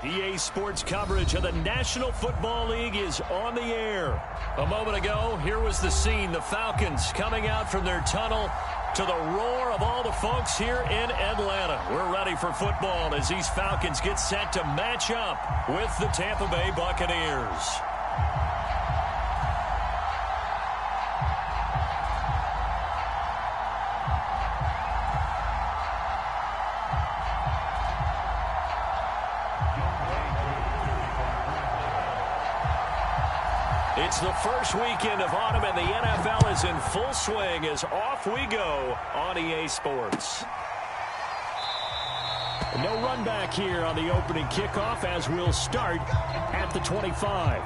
EA Sports coverage of the National Football League is on the air. A moment ago, here was the scene. The Falcons coming out from their tunnel to the roar of all the folks here in Atlanta. We're ready for football as these Falcons get set to match up with the Tampa Bay Buccaneers. It's the first weekend of autumn, and the NFL is in full swing as off we go on EA Sports. No run back here on the opening kickoff as we'll start at the 25.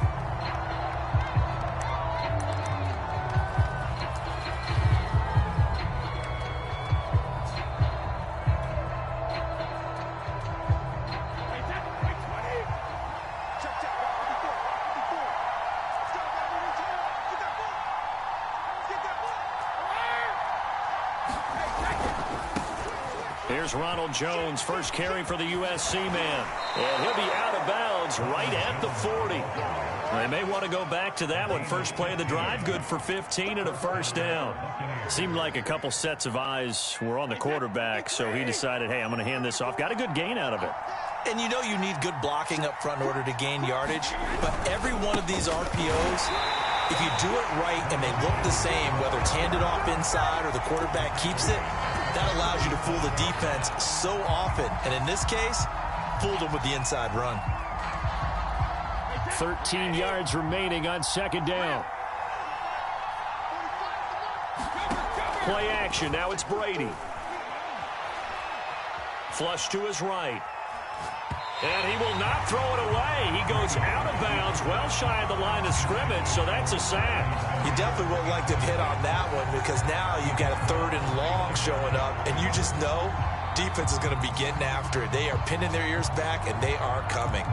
Here's Ronald Jones, first carry for the USC man. And he'll be out of bounds right at the 40. They may want to go back to that one. First play of the drive, good for 15 and a first down. Seemed like a couple sets of eyes were on the quarterback, so he decided, hey, I'm going to hand this off. Got a good gain out of it. And you know you need good blocking up front in order to gain yardage, but every one of these RPOs, if you do it right and they look the same, whether it's handed off inside or the quarterback keeps it, that allows you to fool the defense so often. And in this case, fooled them with the inside run. 13 yards remaining on second down. Play action. Now it's Brady. Flush to his right. And he will not throw it away. He goes out of bounds, well shy of the line of scrimmage, so that's a sack. You definitely would like to have hit on that one because now you've got a third and long showing up, and you just know defense is going to be getting after it. They are pinning their ears back, and they are coming.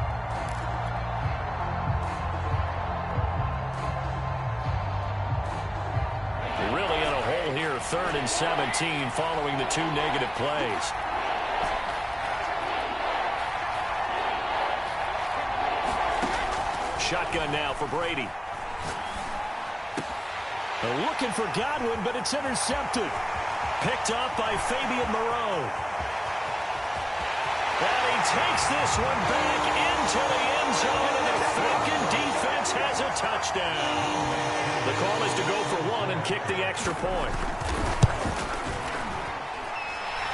Really in a hole here, 3rd and 17 following the 2 negative plays. Shotgun now for Brady. They're looking for Godwin, but it's intercepted. Picked up by Fabian Moreau. And he takes this one back into the end zone, and the Falcon defense has a touchdown. The call is to go for 1 and kick the extra point.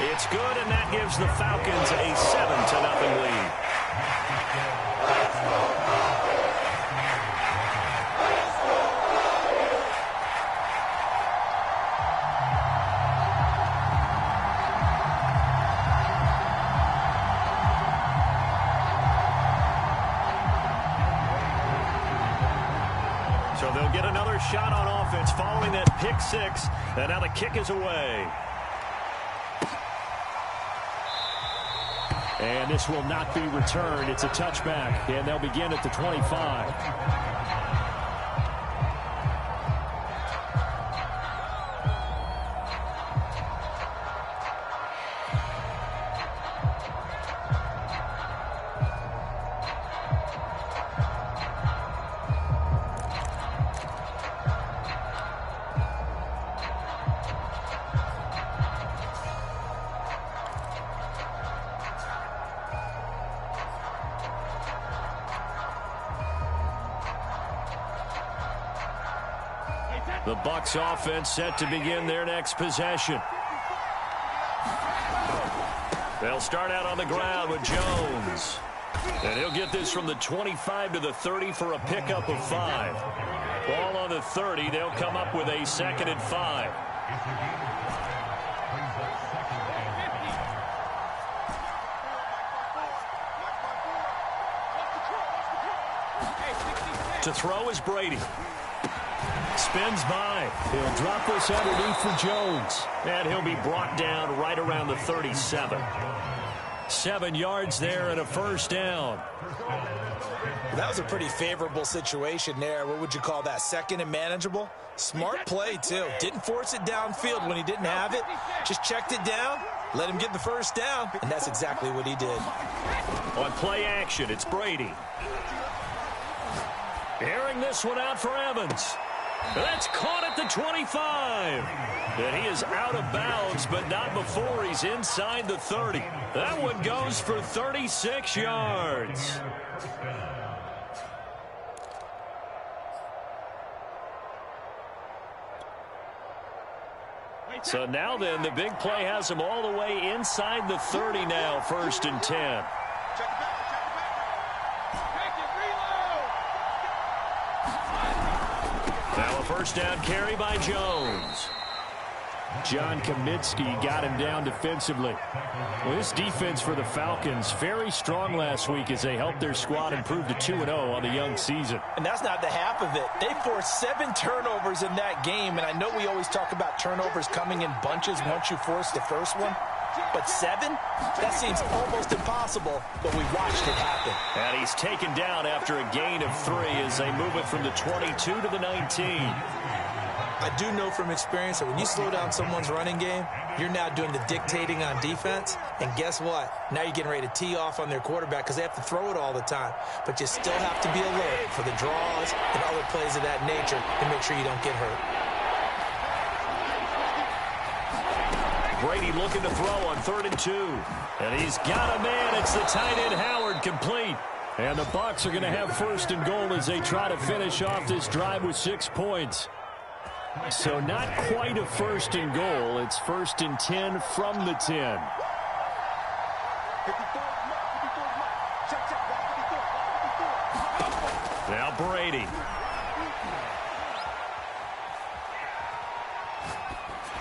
It's good, and that gives the Falcons a 7-0 lead. So they'll get another shot on offense following that pick 6, and now the kick is away. And this will not be returned. It's a touchback, and they'll begin at the 25. The Bucs offense set to begin their next possession. They'll start out on the ground with Jones. And he'll get this from the 25 to the 30 for a pickup of 5. Ball on the 30. They'll come up with a 2nd and 5. To throw is Brady. Spins by. He'll drop this underneath for Jones. And he'll be brought down right around the 37. 7 yards there and a first down. That was a pretty favorable situation there. What would you call that? Second and manageable? Smart play, too. Didn't force it downfield when he didn't have it. Just checked it down, let him get the first down, and that's exactly what he did. On play action, it's Brady. Airing this one out for Evans. That's caught at the 25. And he is out of bounds, but not before he's inside the 30. That one goes for 36 yards. So now then, the big play has him all the way inside the 30 now, 1st and 10. Now a first down carry by Jones. John Kaminsky got him down defensively. Well, this defense for the Falcons, very strong last week as they helped their squad improve to 2-0 on the young season. And that's not the half of it. They forced 7 turnovers in that game, and I know we always talk about turnovers coming in bunches once you force the first one. But 7? That seems almost impossible, but we watched it happen. And he's taken down after a gain of 3 as they move it from the 22 to the 19. I do know from experience that when you slow down someone's running game, you're now doing the dictating on defense. And guess what? Now you're getting ready to tee off on their quarterback because they have to throw it all the time. But you still have to be alert for the draws and other plays of that nature to make sure you don't get hurt. Brady looking to throw on 3rd and 2. And he's got a man. It's the tight end Howard, complete. And the Bucs are going to have 1st and goal as they try to finish off this drive with 6 points. So not quite a 1st and goal. It's 1st and 10 from the 10. Now Brady.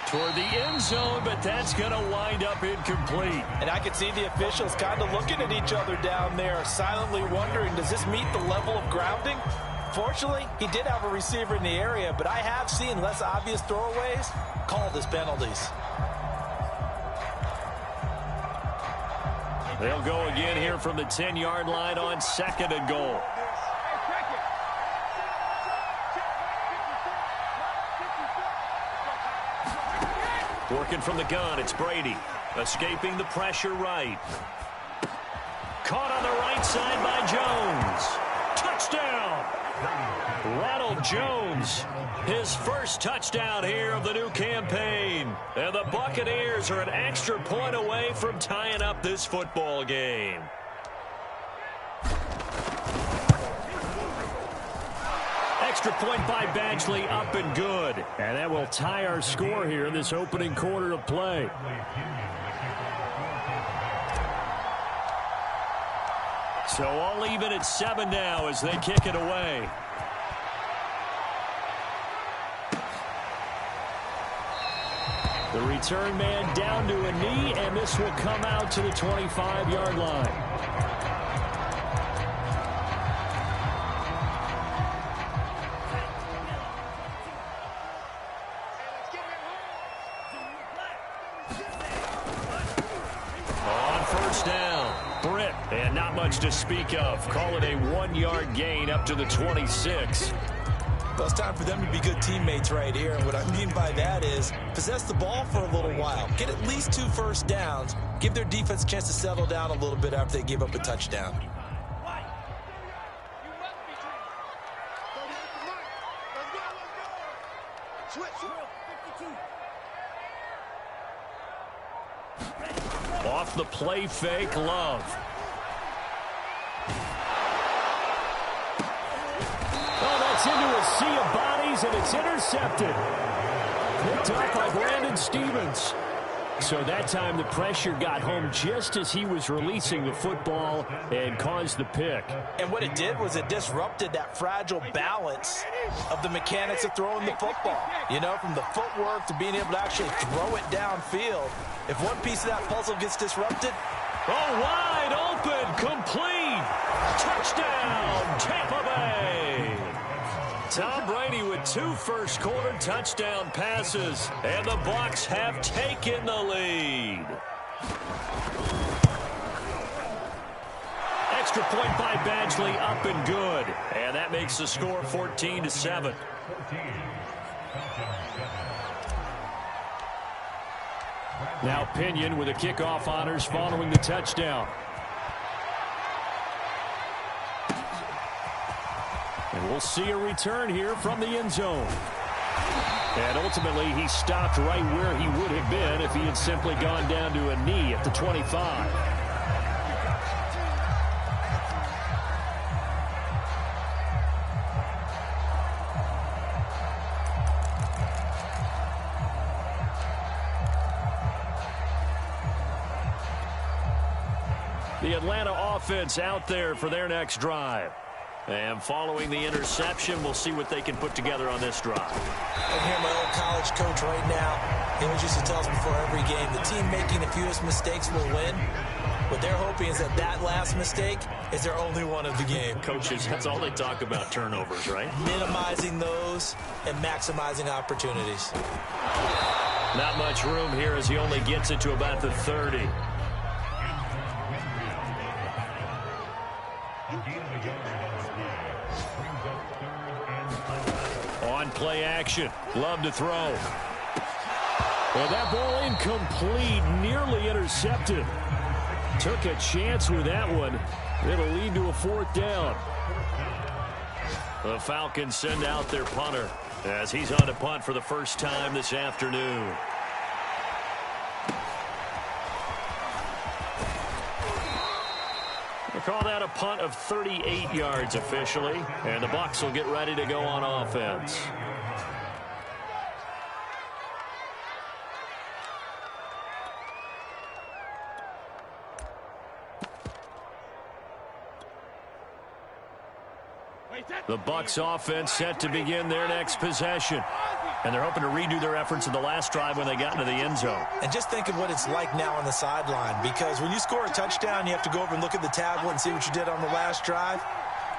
Toward the end zone, but that's going to wind up incomplete. And I could see the officials kind of looking at each other down there, silently wondering, does this meet the level of grounding? Fortunately, he did have a receiver in the area, but I have seen less obvious throwaways called as penalties. They'll go again here from the 10-yard line on 2nd and goal. Working from the gun, it's Brady. Escaping the pressure right. Caught on the right side by Jones. Touchdown! Ronald Jones, his first touchdown here of the new campaign. And the Buccaneers are an extra point away from tying up this football game. Extra point by Badgley, up and good. And that will tie our score here in this opening quarter of play. So all even at 7 now as they kick it away. The return man down to a knee, and this will come out to the 25-yard line. On 1st down, Britt, and not much to speak of. Call it a 1-yard gain up to the 26. Well, it's time for them to be good teammates right here. And what I mean by that is possess the ball for a little while. Get at least 2 first downs. Give their defense a chance to settle down a little bit after they give up a touchdown. Off the play fake, Love. Into a sea of bodies, and it's intercepted. Picked up by Brandon Stevens. So that time the pressure got home just as he was releasing the football and caused the pick. And what it did was it disrupted that fragile balance of the mechanics of throwing the football. You know, from the footwork to being able to actually throw it downfield. If one piece of that puzzle gets disrupted. Oh, wide open, complete. Touchdown, Tampa Bay. Tom Brady with 2 first-quarter touchdown passes, and the Bucs have taken the lead. extra point by Badgley, up and good. And that makes the score 14-7. Now Pinion with the kickoff honors following the touchdown. And we'll see a return here from the end zone. And ultimately, he stopped right where he would have been if he had simply gone down to a knee at the 25. The Atlanta offense out there for their next drive. And following the interception, we'll see what they can put together on this drive. I hear my old college coach right now. He always used to tell us before every game, the team making the fewest mistakes will win. What they're hoping is that that last mistake is their only one of the game. Coaches, that's all they talk about, turnovers, right? Minimizing those and maximizing opportunities. Not much room here as he only gets it to about the 30. On play action. Love to throw. Well, that ball incomplete, nearly intercepted. Took a chance with that one. It'll lead to a 4th down. The Falcons send out their punter as he's on to punt for the first time this afternoon. We'll call that a punt of 38 yards officially, and the Bucs will get ready to go on offense. The Bucs offense set to begin their next possession. And they're hoping to redo their efforts in the last drive when they got into the end zone. And just think of what it's like now on the sideline, because when you score a touchdown, you have to go over and look at the tablet and see what you did on the last drive.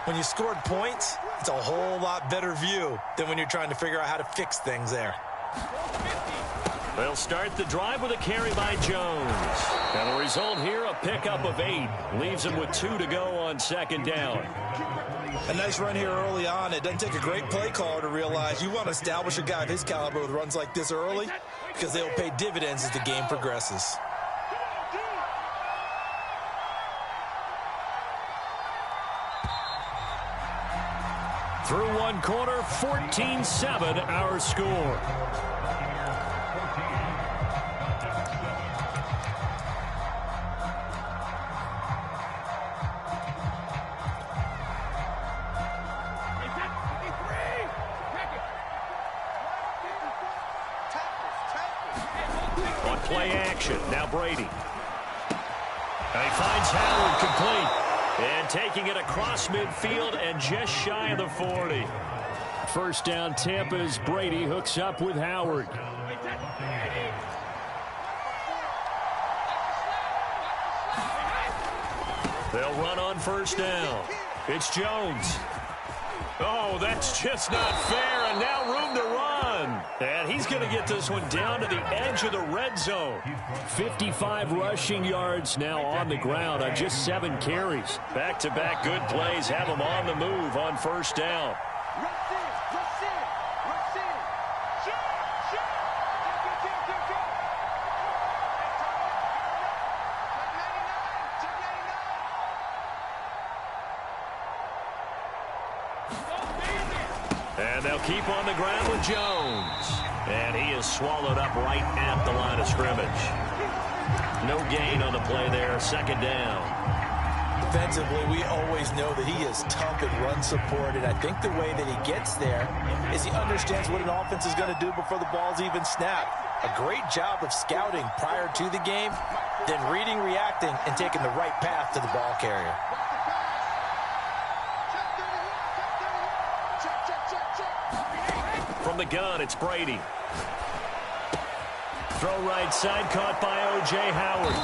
When you scored points, it's a whole lot better view than when you're trying to figure out how to fix things there. They'll start the drive with a carry by Jones. And the result here, a pickup of 8. Leaves him with 2 to go on 2nd down. A nice run here early on. It doesn't take a great play caller to realize you want to establish a guy of his caliber with runs like this early, because they'll pay dividends as the game progresses. Through one quarter, 14-7 our score. Play action. Now Brady. And he finds Howard complete. And taking it across midfield and just shy of the 40. First down Tampa's Brady hooks up with Howard. They'll run on first down. It's Jones. Oh, that's just not fair, and now room to run. And he's going to get this one down to the edge of the red zone. 55 rushing yards now on the ground on just 7 carries. Back-to-back good plays have him on the move on first down. And they'll keep on the ground with Jones. And he is swallowed up right at the line of scrimmage. No gain on the play there. 2nd down. Defensively, we always know that he is tough and run support. And I think the way that he gets there is he understands what an offense is going to do before the ball's even snapped. A great job of scouting prior to the game, then reading, reacting, and taking the right path to the ball carrier. From the gun, it's Brady. Throw right side, caught by O.J. Howard.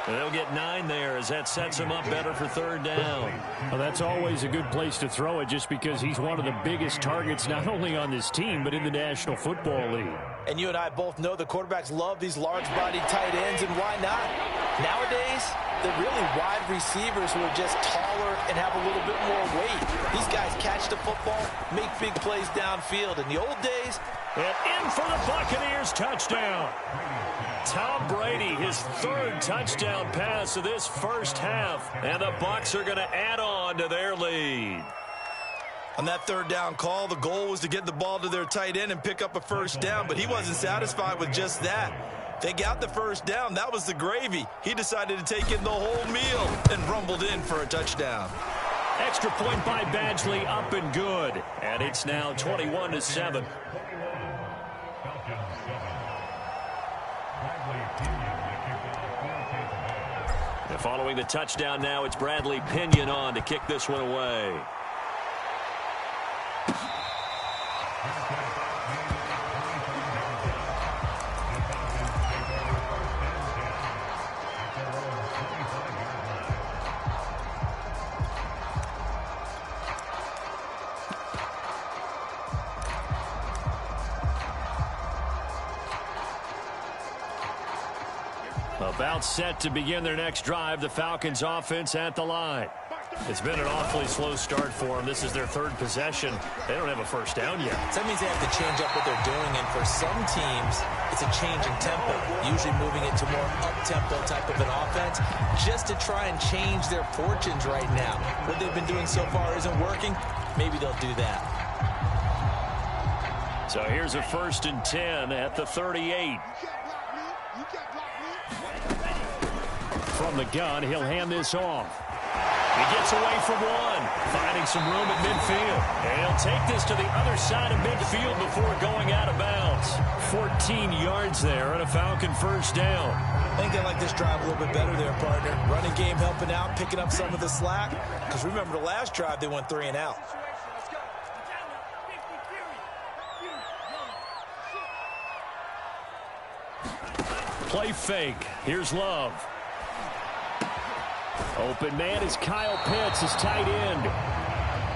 And they'll get 9 there as that sets him up better for 3rd down. Well, that's always a good place to throw it just because he's one of the biggest targets not only on this team but in the National Football League. And you and I both know the quarterbacks love these large-bodied tight ends, and why not? Nowadays, they're really wide receivers who are just taller and have a little bit more weight. These guys catch the football, make big plays downfield. In the old days, and in for the Buccaneers, touchdown. Tom Brady, his third touchdown pass of this first half, and the Bucs are going to add on to their lead. On that third down call, the goal was to get the ball to their tight end and pick up a first down, but he wasn't satisfied with just that. They got the first down. That was the gravy. He decided to take in the whole meal and rumbled in for a touchdown. Extra point by Badgley, up and good. And it's now 21-7. And following the touchdown now, it's Bradley Pinion on to kick this one away. About set to begin their next drive, the Falcons offense at the line. It's been an awfully slow start for them. This is their third possession. They don't have a first down yet. So that means they have to change up what they're doing, and for some teams, it's a change in tempo, usually moving it to more up-tempo type of an offense, just to try and change their fortunes right now. What they've been doing so far isn't working. Maybe they'll do that. So here's a 1st and 10 at the 38. From the gun, he'll hand this off. He gets away from one, finding some room at midfield. And he'll take this to the other side of midfield before going out of bounds. 14 yards there and a Falcon first down. I think they like this drive a little bit better there, partner. Running game helping out, picking up some of the slack. Because remember the last drive, they went 3 and out. Play fake. Here's Love. Open man is Kyle Pitts, his tight end.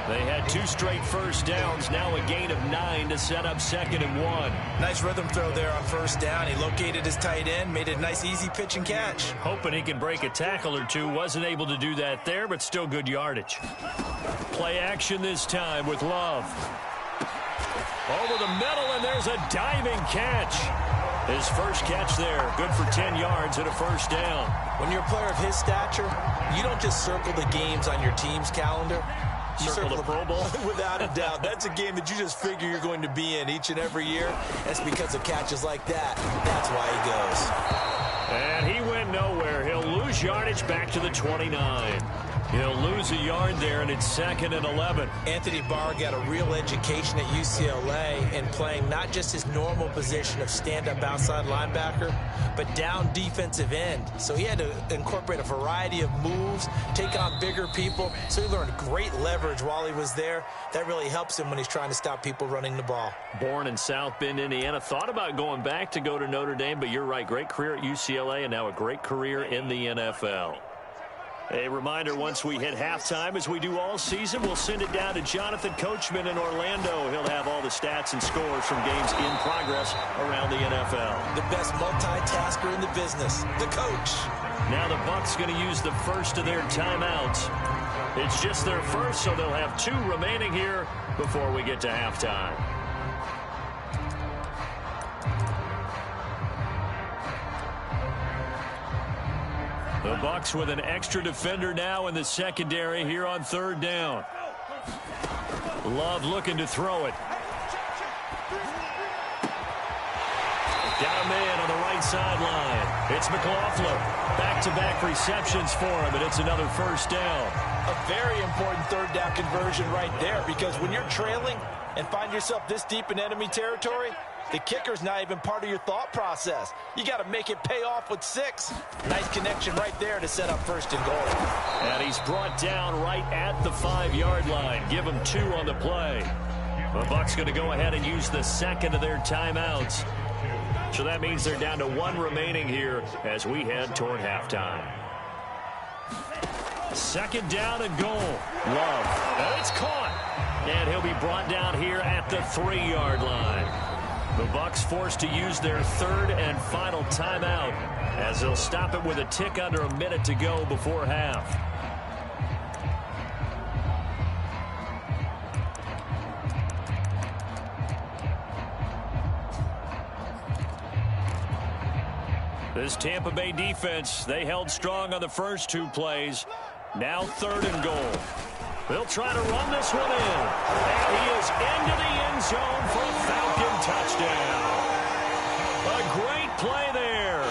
They had 2 straight first downs, now a gain of 9 to set up 2nd and 1. Nice rhythm throw there on first down. He located his tight end, made it a nice easy pitch and catch. Hoping he can break a tackle or two. Wasn't able to do that there, but still good yardage. Play action this time with Love. Over the middle, and there's a diving catch. His first catch there, good for 10 yards and a first down. When you're a player of his stature, you don't just circle the games on your team's calendar. You circle the Pro Bowl? Without a doubt. That's a game that you just figure you're going to be in each and every year. That's because of catches like that. That's why he goes. And he went nowhere. He'll lose yardage back to the 29. He'll lose a yard there, and it's 2nd and 11. Anthony Barr got a real education at UCLA in playing not just his normal position of stand-up outside linebacker, but down defensive end. So he had to incorporate a variety of moves, take on bigger people. So he learned great leverage while he was there. That really helps him when he's trying to stop people running the ball. Born in South Bend, Indiana. Thought about going back to go to Notre Dame, but you're right. Great career at UCLA and now a great career in the NFL. A reminder, once we hit halftime, as we do all season, we'll send it down to Jonathan Coachman in Orlando. He'll have all the stats and scores from games in progress around the NFL. The best multitasker in the business, the coach. Now the Bucs going to use the first of their timeouts. It's just their first, so they'll have 2 remaining here before we get to halftime. The Bucs with an extra defender now in the secondary here on 3rd down. Love looking to throw it. Got a man on the right sideline. It's McLaughlin. Back-to-back receptions for him, and it's another first down. A very important 3rd down conversion right there, because when you're trailing and find yourself this deep in enemy territory, the kicker's not even part of your thought process. You got to make it pay off with 6. Nice connection right there to set up 1st and goal. And he's brought down right at the 5-yard line. Give him 2 on the play. The Bucs going to go ahead and use the 2nd of their timeouts. So that means they're down to 1 remaining here as we head toward halftime. 2nd down and goal. Love. And it's caught. And he'll be brought down here at the 3-yard line. The Bucs forced to use their third and final timeout as they'll stop it with a tick under a minute to go before half. This Tampa Bay defense, they held strong on the first two plays. Now 3rd and goal. They'll try to run this one in. And he is into the end zone for a Falcon touchdown. A great play there.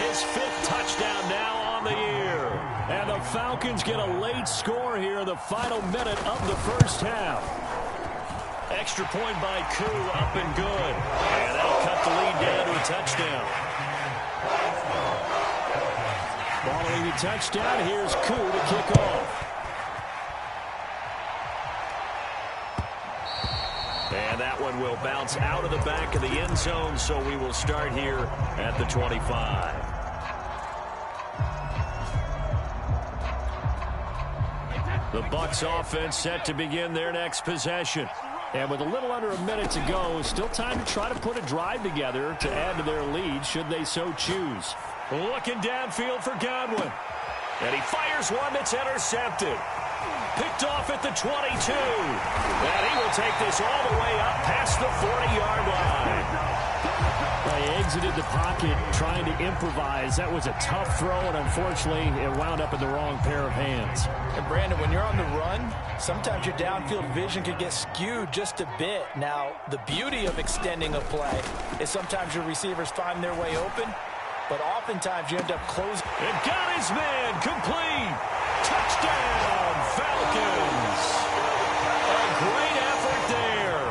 His 5th touchdown now on the year. And the Falcons get a late score here in the final minute of the first half. Extra point by Koo, up and good. And that'll cut the lead down to a touchdown. Following the touchdown, here's Koo to kick off. And that one will bounce out of the back of the end zone, so we will start here at the 25. The Bucs offense set to begin their next possession. And with a little under a minute to go, still time to try to put a drive together to add to their lead should they so choose. Looking downfield for Godwin. And he fires one that's intercepted. Picked off at the 22. And he will take this all the way up past the 40-yard line. He exited the pocket trying to improvise. That was a tough throw, and unfortunately, it wound up in the wrong pair of hands. And Brandon, when you're on the run, sometimes your downfield vision can get skewed just a bit. Now, the beauty of extending a play is sometimes your receivers find their way open, but oftentimes you end up closing. And got his man complete. Touchdown, Falcons. A great effort there.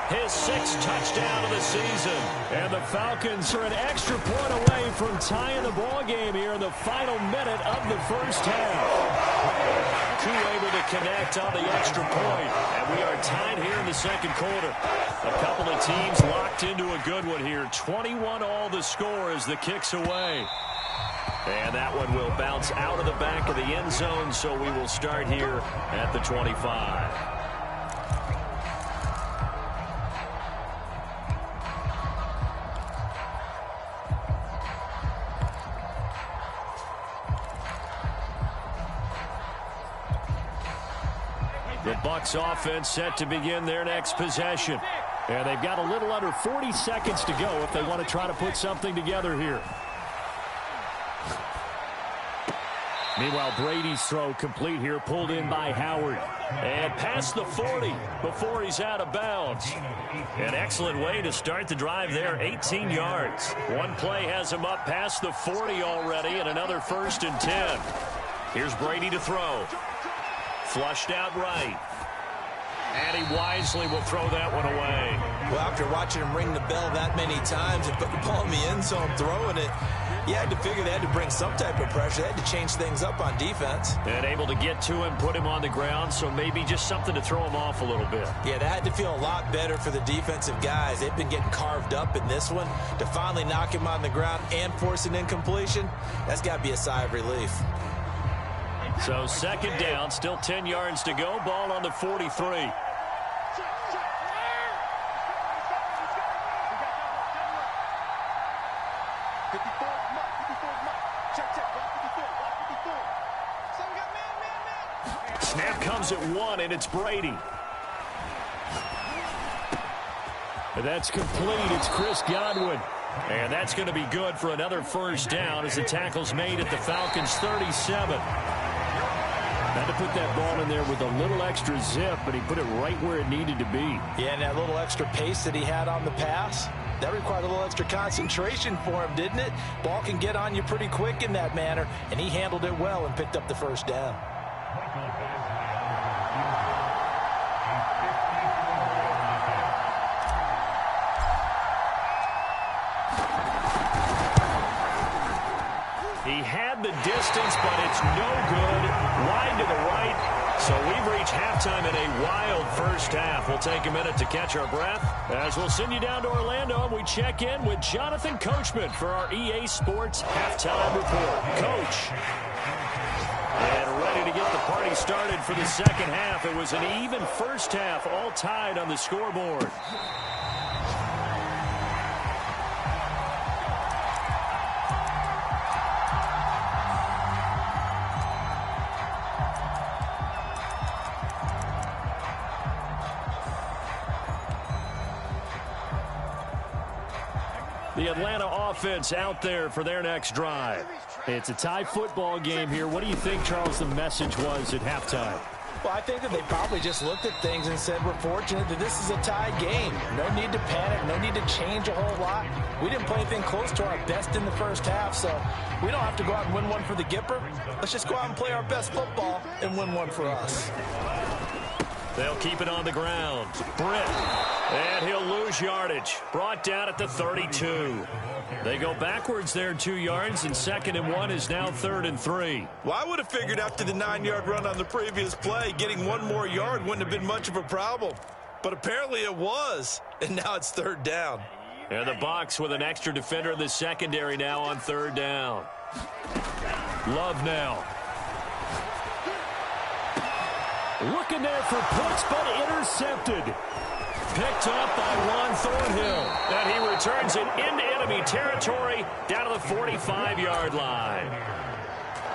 His 6th touchdown of the season. And the Falcons are an extra point away from tying the ball game here in the final minute of the first half. Koo able to connect on the extra point. And we are tied here in the second quarter. A couple of teams locked into a good one here. 21 all the score as the kick's away. And that one will bounce out of the back of the end zone, so we will start here at the 25. The Bucs offense set to begin their next possession. And they've got a little under 40 seconds to go if they want to try to put something together here. Meanwhile, Brady's throw complete here, pulled in by Howard. And past the 40 before he's out of bounds. An excellent way to start the drive there, 18 yards. One play has him up past the 40 already, and another 1st and 10. Here's Brady to throw. Flushed out right. And he wisely will throw that one away. Well, after watching him ring the bell that many times and put the ball in the end zone throwing it, you had to figure they had to bring some type of pressure. They had to change things up on defense. And able to get to him, put him on the ground, so maybe just something to throw him off a little bit. Yeah, that had to feel a lot better for the defensive guys. They've been getting carved up in this one. To finally knock him on the ground and force an incompletion, that's got to be a sigh of relief. So 2nd down, still 10 yards to go. Ball on the 43. Snap comes at 1, and it's Brady. And that's complete. It's Chris Godwin. And that's going to be good for another 1st down as the tackle's made at the Falcons' 37. Had to put that ball in there with a little extra zip, but he put it right where it needed to be. Yeah, and that little extra pace that he had on the pass, that required a little extra concentration for him, didn't it? Ball can get on you pretty quick in that manner, and he handled it well and picked up the 1st down. He had the distance, but it's no good. Wide to the right. So we've reached halftime in a wild first half. We'll take a minute to catch our breath as we'll send you down to Orlando and we check in with Jonathan Coachman for our EA Sports Halftime Report. Coach. And ready to get the party started for the second half. It was an even first half, all tied on the scoreboard. The Atlanta offense out there for their next drive. It's a tie football game here. What do you think, Charles, the message was at halftime? Well, I think that they probably just looked at things and said, we're fortunate that this is a tie game. No need to panic. No need to change a whole lot. We didn't play anything close to our best in the first half, so we don't have to go out and win one for the Gipper. Let's just go out and play our best football and win one for us. They'll keep it on the ground. Britt. And he'll lose yardage. Brought down at the 32. They go backwards there 2 yards, and 2nd and 1 is now 3rd and 3. Well, I would have figured after the 9-yard run on the previous play, getting 1 more yard wouldn't have been much of a problem. But apparently it was, and now it's 3rd down. And the Bucs with an extra defender in the secondary now on 3rd down. Love now. Looking there for points, but intercepted. Picked up by Juan Thornhill. And he returns it into enemy territory down to the 45-yard line.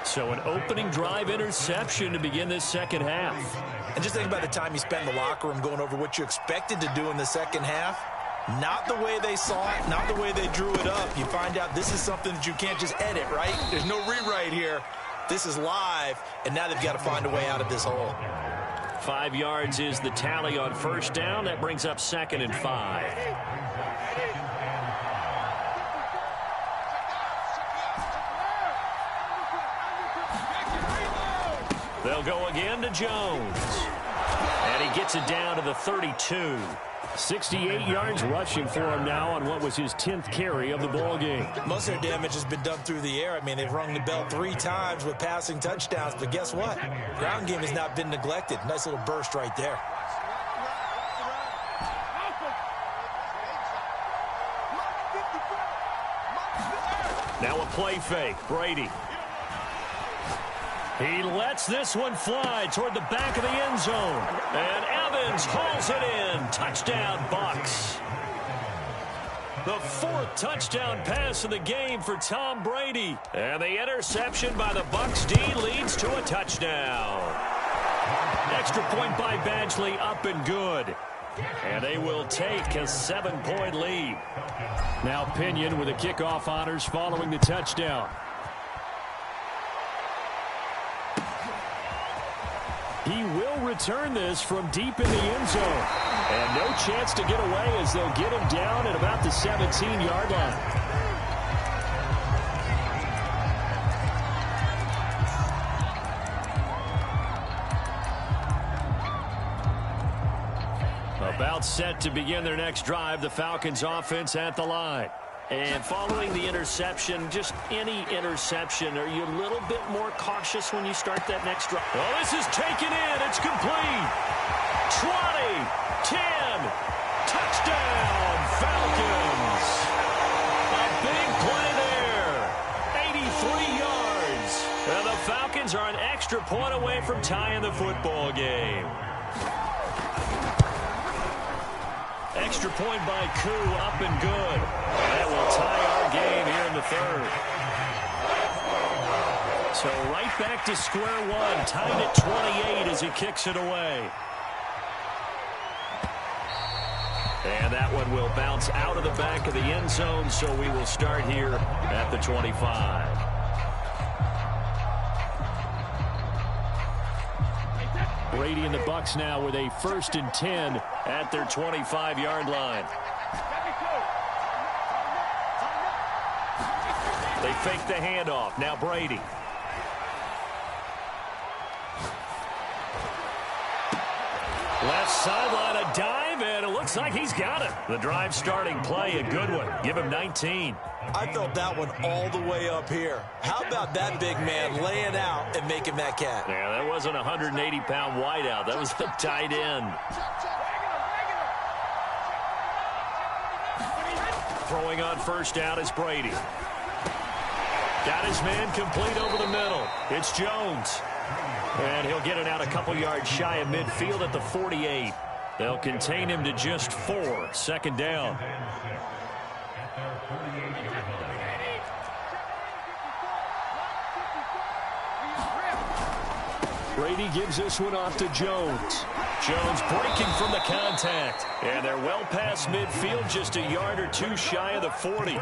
So an opening drive interception to begin this second half. And just think about the time you spent in the locker room going over what you expected to do in the second half. Not the way they saw it, not the way they drew it up. You find out this is something that you can't just edit, right? There's no rewrite here. This is live, and now they've got to find a way out of this hole. 5 yards is the tally on 1st down. That brings up 2nd and 5. They'll go again to Jones. And he gets it down to the 32. 68 yards rushing for him now on what was his 10th carry of the ball game. Most of their damage has been done through the air. I mean, they've rung the bell 3 times with passing touchdowns, but guess what? Ground game has not been neglected. Nice little burst right there. Now a play fake. Brady. He lets this one fly toward the back of the end zone. And Evans hauls it in. Touchdown, Bucs. The 4th touchdown pass of the game for Tom Brady. And the interception by the Bucs D leads to a touchdown. Extra point by Badgley, up and good. And they will take a 7-point lead. Now Pinion with the kickoff honors following the touchdown. He will return this from deep in the end zone. And no chance to get away as they'll get him down at about the 17-yard line. About set to begin their next drive, the Falcons offense at the line. And following the interception, just any interception, are you a little bit more cautious when you start that next drive? Oh, this is taken in. It's complete. 20, 10, touchdown, Falcons. A big play there. 83 yards. And the Falcons are an extra point away from tying the football game. Extra point by Koo, up and good. That will tie our game here in the 3rd. So right back to square one, tied at 28 as he kicks it away. And that one will bounce out of the back of the end zone, so we will start here at the 25. Brady and the Bucs now with a 1st and 10 at their 25-yard line. They fake the handoff. Now Brady. Left sideline, a dive, and it looks like he's got it. The drive starting play, a good one. Give him 19. I felt that one all the way up here. How about that big man laying out and making that catch? Yeah, that wasn't a 180-pound wideout. That was the tight end. Throwing on 1st down is Brady. Got his man complete over the middle. It's Jones. And he'll get it out a couple yards shy of midfield at the 48. They'll contain him to just 4. 2nd down. Brady gives this one off to Jones. Jones breaking from the contact. And they're well past midfield, just a yard or two shy of the 40.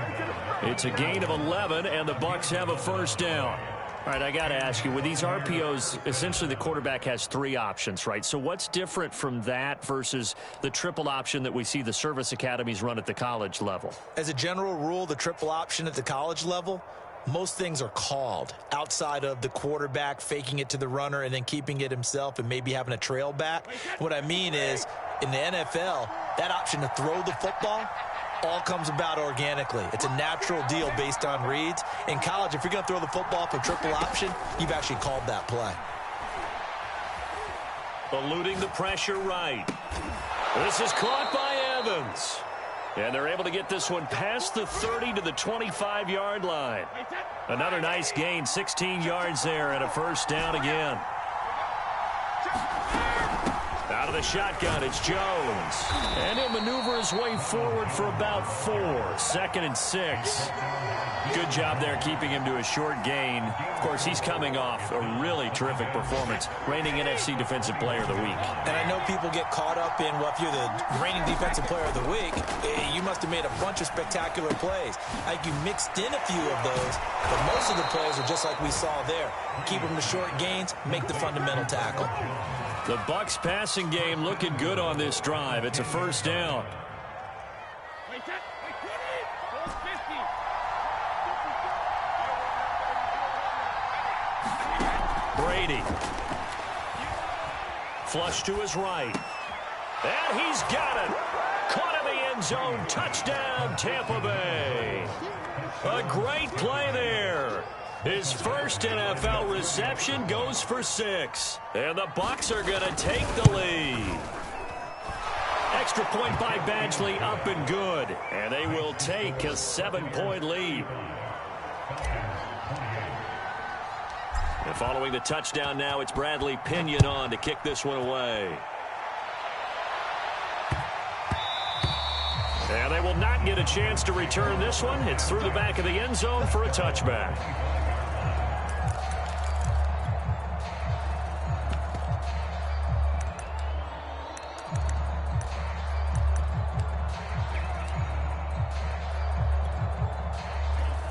It's a gain of 11, and the Bucs have a first down. All right, I got to ask you, with these RPOs, essentially the quarterback has three options, right? So what's different from that versus the triple option that we see the service academies run at the college level? As a general rule, the triple option at the college level, most things are called outside of the quarterback faking it to the runner and then keeping it himself and maybe having a trail back. What I mean is, in the NFL, that option to throw the football all comes about organically. It's a natural deal based on reads. In college, if you're going to throw the football for triple option, you've actually called that play. Eluding the pressure right. This is caught by Evans. And they're able to get this one past the 30 to the 25-yard line. Another nice gain, 16 yards there, and a first down again. Out of the shotgun, it's Jones. And he'll maneuver his way forward for about 4. 2nd and 6. Good job there keeping him to a short gain. Of course, he's coming off a really terrific performance, reigning NFC Defensive Player of the Week. And I know people get caught up in, well, if you're the reigning Defensive Player of the Week, you must have made a bunch of spectacular plays. I think you mixed in a few of those, but most of the plays are just like we saw there. Keep them to short gains, make the fundamental tackle. The Bucs passing game looking good on this drive. It's a first down. Brady. Flush to his right. And he's got it. Caught in the end zone. Touchdown, Tampa Bay. A great play there. His first NFL reception goes for 6. And the Bucs are going to take the lead. Extra point by Badgley, up and good. And they will take a 7-point lead. And following the touchdown now, it's Bradley Pinion on to kick this one away. And they will not get a chance to return this one. It's through the back of the end zone for a touchback.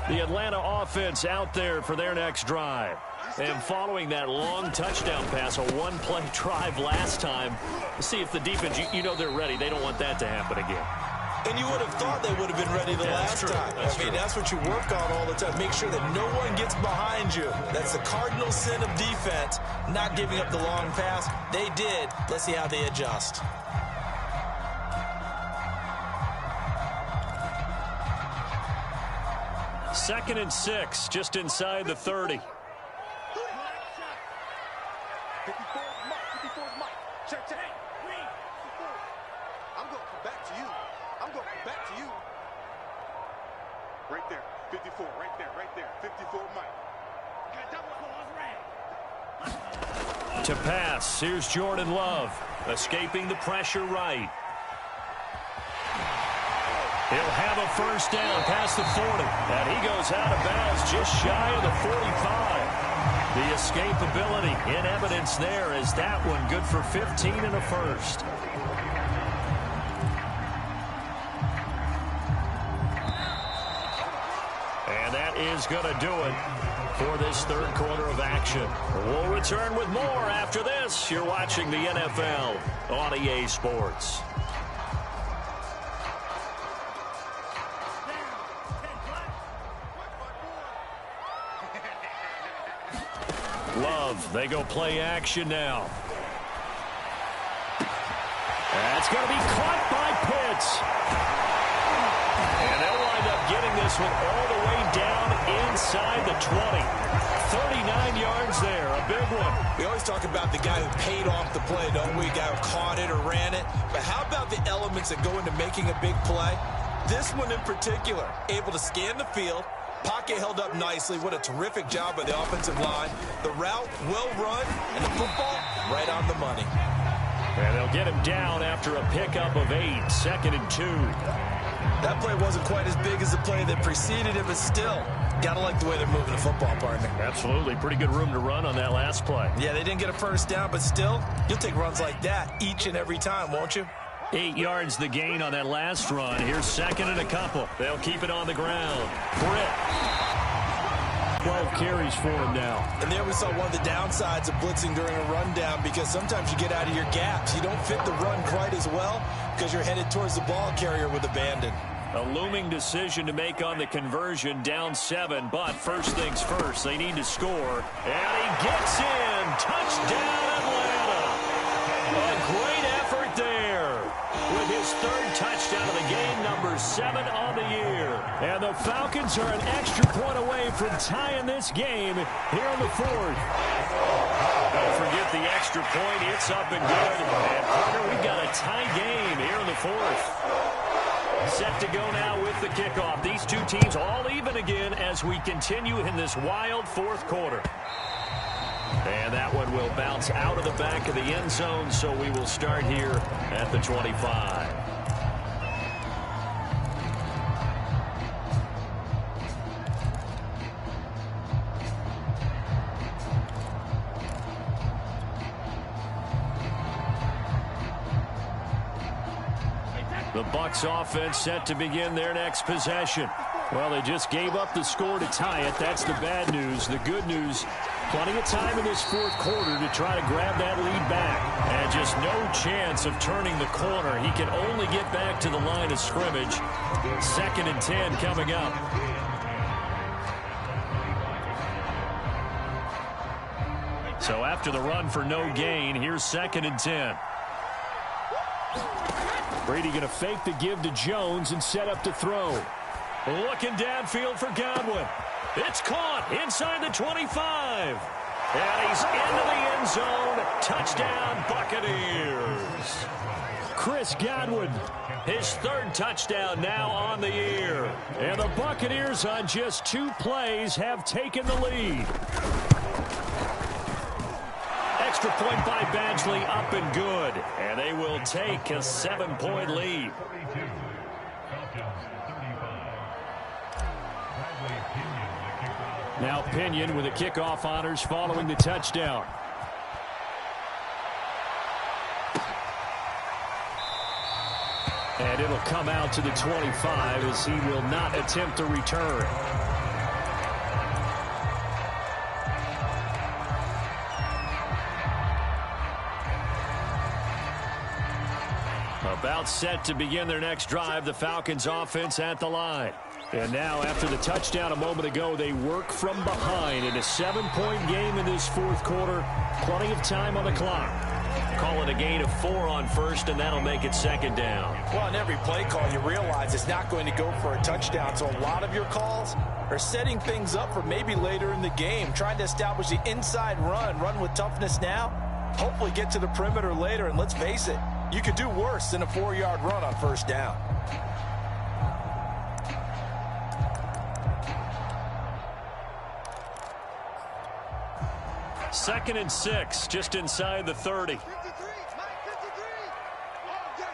The Atlanta offense out there for their next drive. And following that long touchdown pass, a one-play drive last time, let's see if the defense, you know they're ready. They don't want that to happen again. And you would have thought they would have been ready the last time. I mean, that's what you work on all the time. Make sure that no one gets behind you. That's the cardinal sin of defense, not giving up the long pass. They did. Let's see how they adjust. Second and 6, just inside the 30. 54 Mike. Check. I'm going back to you. Back to you. Right there. 54. Right there. 54 Mike. To pass, here's Jordan Love. Escaping the pressure right. He'll have a first down past the 40. And he goes out of bounds just shy of the 45. The escapability in evidence there as that one good for 15 and a first. And that is going to do it for this third quarter of action. We'll return with more after this. You're watching the NFL on EA Sports. Love, they go play action now. That's going to be caught by Pitts. And they'll wind up getting this one all the way down inside the 20. 39 yards there, a big one. We always talk about the guy who paid off the play, don't we? The guy who caught it or ran it. But how about the elements that go into making a big play? This one in particular, able to scan the field. Pocket held up nicely. What a terrific job by the offensive line. The route well run, and the football right on the money. And they'll get him down after a pickup of 8, 2nd and 2. That play wasn't quite as big as the play that preceded it, but still, Gotta like the way they're moving the football, partner. Absolutely. Pretty good room to run on that last play. Yeah, they didn't get a first down, but still, you'll take runs like that each and every time, won't you? 8 yards the gain on that last run. Here's second and a couple. They'll keep it on the ground. Britt. 12 carries for him now. And there we saw one of the downsides of blitzing during a rundown, because sometimes you get out of your gaps. You don't fit the run quite as well because you're headed towards the ball carrier with abandon. A looming decision to make on the conversion, down 7, but first things first, they need to score. And he gets in. Touchdown, Atlanta. A great effort there with his third touchdown of the game, number 7 on the year. And the Falcons are an extra point away from tying this game here in the fourth. Don't forget the extra point. It's up and good. And, partner, we've got a tie game here in the fourth. Set to go now with the kickoff. These two teams all even again as we continue in this wild fourth quarter. And that one will bounce out of the back of the end zone, so we will start here at the 25. The Bucs offense set to begin their next possession. Well, they just gave up the score to tie it. That's the bad news. The good news, plenty of time in this fourth quarter to try to grab that lead back. And just no chance of turning the corner. He can only get back to the line of scrimmage. 2nd and 10 coming up. So after the run for no gain, here's 2nd and 10. Brady going to fake the give to Jones and set up to throw. Looking downfield for Godwin. It's caught inside the 25. And he's into the end zone. Touchdown, Buccaneers. Chris Godwin. His third touchdown now on the year. And the Buccaneers on just 2 plays have taken the lead. Extra point by Badgley, up and good. And they will take a 7-point lead. Now Pinion with the kickoff honors following the touchdown. And it'll come out to the 25 as he will not attempt a return. About set to begin their next drive, the Falcons offense at the line. And now after the touchdown a moment ago, they work from behind in a 7-point game in this fourth quarter. Plenty of time on the clock. Call it a gain of 4 on first, and that'll make it 2nd down. Well, in every play call, you realize it's not going to go for a touchdown. So a lot of your calls are setting things up for maybe later in the game, trying to establish the inside run with toughness now, hopefully get to the perimeter later, and let's face it, you could do worse than a 4-yard run on first down. Second and 6, just inside the 30. 53, Mike, 53. All day,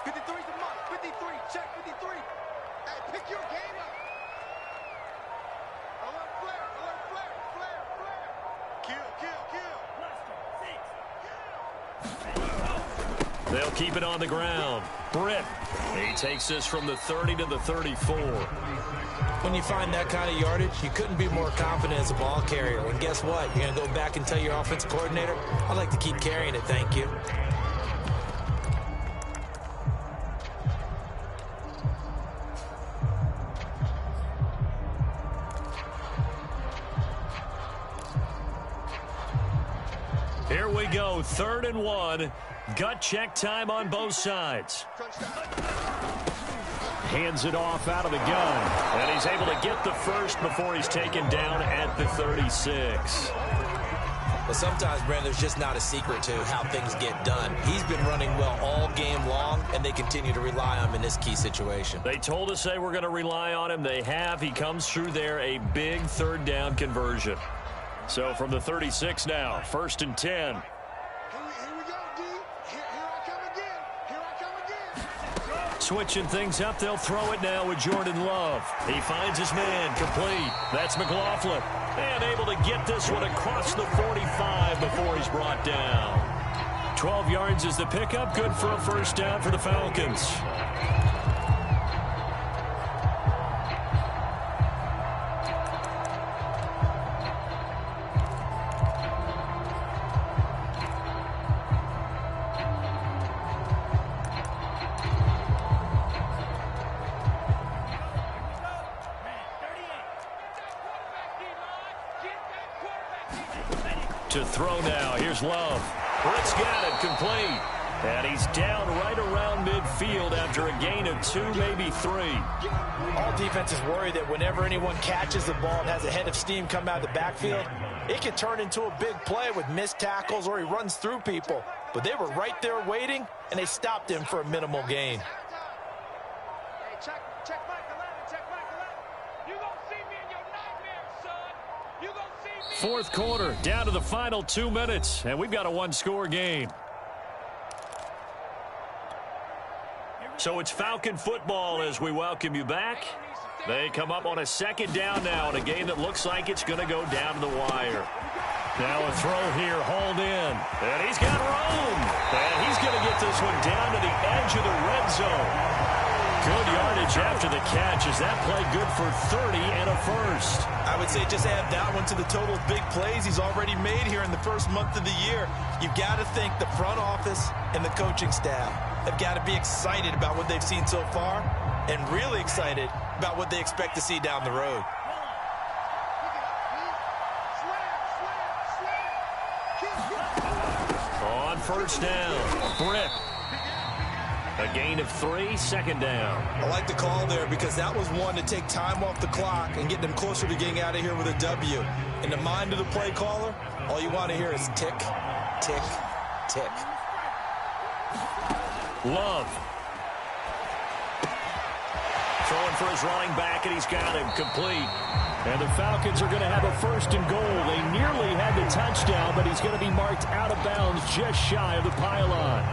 53's the mark. 53, check 53. Hey, pick your game up. Alert flare, flare. Kill. They'll keep it on the ground. Britt, he takes this from the 30 to the 34. When you find that kind of yardage, you couldn't be more confident as a ball carrier. And guess what? You're going to go back and tell your offensive coordinator, I'd like to keep carrying it, thank you. Here we go, 3rd and 1. Gut check time on both sides. Hands it off out of the gun. And he's able to get the first before he's taken down at the 36. But sometimes, Brandon, there's just not a secret to how things get done. He's been running well all game long, and they continue to rely on him in this key situation. They told us they were going to rely on him. They have. He comes through there, a big 3rd down conversion. So from the 36 now, 1st and 10. Here we go, D. Here I come again. Here I come again. switching things up. They'll throw it now with Jordan Love. He finds his man, complete. That's McLaughlin. And able to get this one across the 45 before he's brought down. 12 yards is the pickup. Good for a first down for the Falcons. To throw now. Here's Love. Britt's got it, complete. And he's down right around midfield after a gain of 2, maybe 3. All defenses worry that whenever anyone catches the ball and has a head of steam come out of the backfield, it can turn into a big play with missed tackles or he runs through people. But they were right there waiting, and they stopped him for a minimal gain. Fourth quarter, down to the final 2 minutes, and we've got a one-score game. So it's Falcon football as we welcome you back. They come up on a second down now in a game that looks like it's going to go down to the wire. Now a throw here, hauled in, and he's got room. And he's going to get this one down to the edge of the red zone. Good yardage after the catch. Is that play good for 30 and a first? I would say just add that one to the total of big plays he's already made here in the first month of the year. You've got to think the front office and the coaching staff have got to be excited about what they've seen so far and really excited about what they expect to see down the road. On first down, Britt. A gain of 3, second down. I like the call there because that was one to take time off the clock and get them closer to getting out of here with a W. In the mind of the play caller, all you want to hear is tick, tick, tick. Love. Throwing for his running back, and he's got him complete. And the Falcons are going to have a first and goal. They nearly had the touchdown, but he's going to be marked out of bounds just shy of the pylon.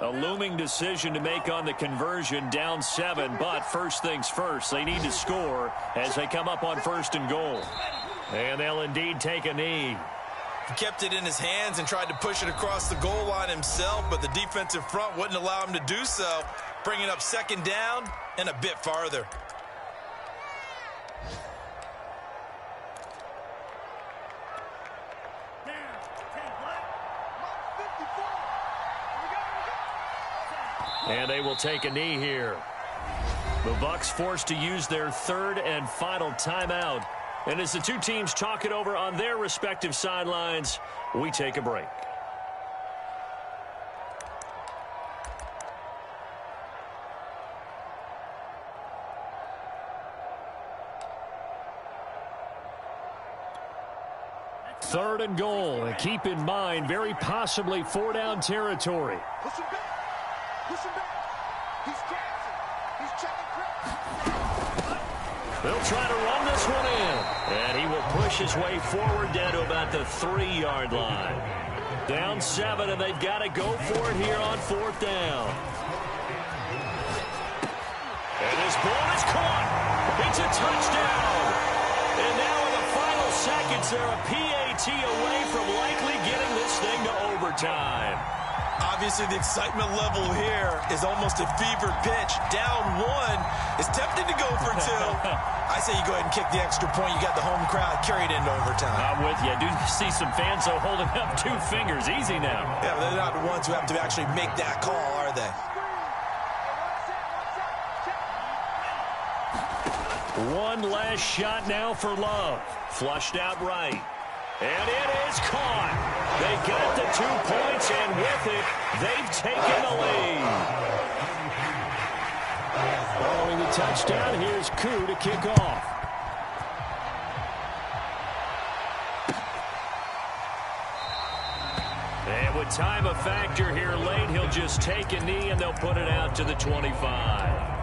A looming decision to make on the conversion, down 7, but first things first, they need to score as they come up on first and goal. And they'll indeed take a knee. He kept it in his hands and tried to push it across the goal line himself, but the defensive front wouldn't allow him to do so, bringing up second down and a bit farther. And they will take a knee here. The Bucs forced to use their third and final timeout. And as the two teams talk it over on their respective sidelines, we take a break. Third and goal. And keep in mind, very possibly 4-down territory. Push him back. Push him back. He's dancing. He's checking crack. They'll try to run this one in. And he will push his way forward down to about the 3-yard line. Down 7, and they've got to go for it here on 4th down. And this ball is caught. It's a touchdown. And now in the final seconds, they're a PAT away from likely getting this thing to overtime. Obviously, the excitement level here is almost a fever pitch. Down 1 is tempted to go for 2. I say you go ahead and kick the extra point. You got the home crowd carried into overtime. I'm with you. I do see some fans, though, holding up 2 fingers. Easy now. Yeah, but they're not the ones who have to actually make that call, are they? One last shot now for Love. Flushed out right. And it is caught. They got the 2 points, and with it, they've taken the lead. Following the touchdown, here's Koo to kick off. time a factor here late. He'll just take a knee, and they'll put it out to the 25.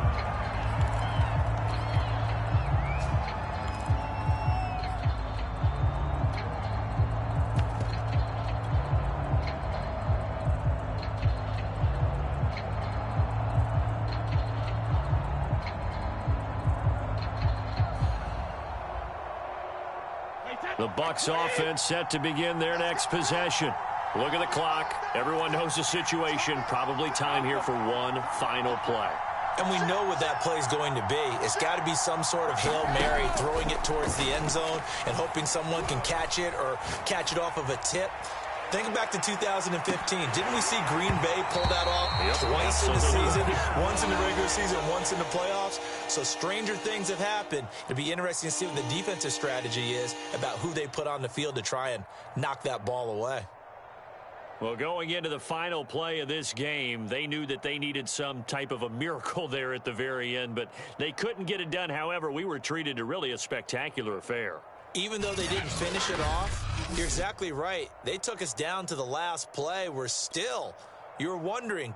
The Bucs offense set to begin their next possession. Look at the clock. Everyone knows the situation. Probably time here for one final play. And we know what that play is going to be. It's got to be some sort of Hail Mary, throwing it towards the end zone and hoping someone can catch it or catch it off of a tip. Think back to 2015. Didn't we see Green Bay pull that off twice in the season? Once in the regular season, once in the playoffs. So stranger things have happened. It'll be interesting to see what the defensive strategy is about who they put on the field to try and knock that ball away. Well, going into the final play of this game, they knew that they needed some type of a miracle there at the very end, but they couldn't get it done. However, we were treated to really a spectacular affair. Even though they didn't finish it off, you're exactly right. They took us down to the last play. We're still, you're wondering,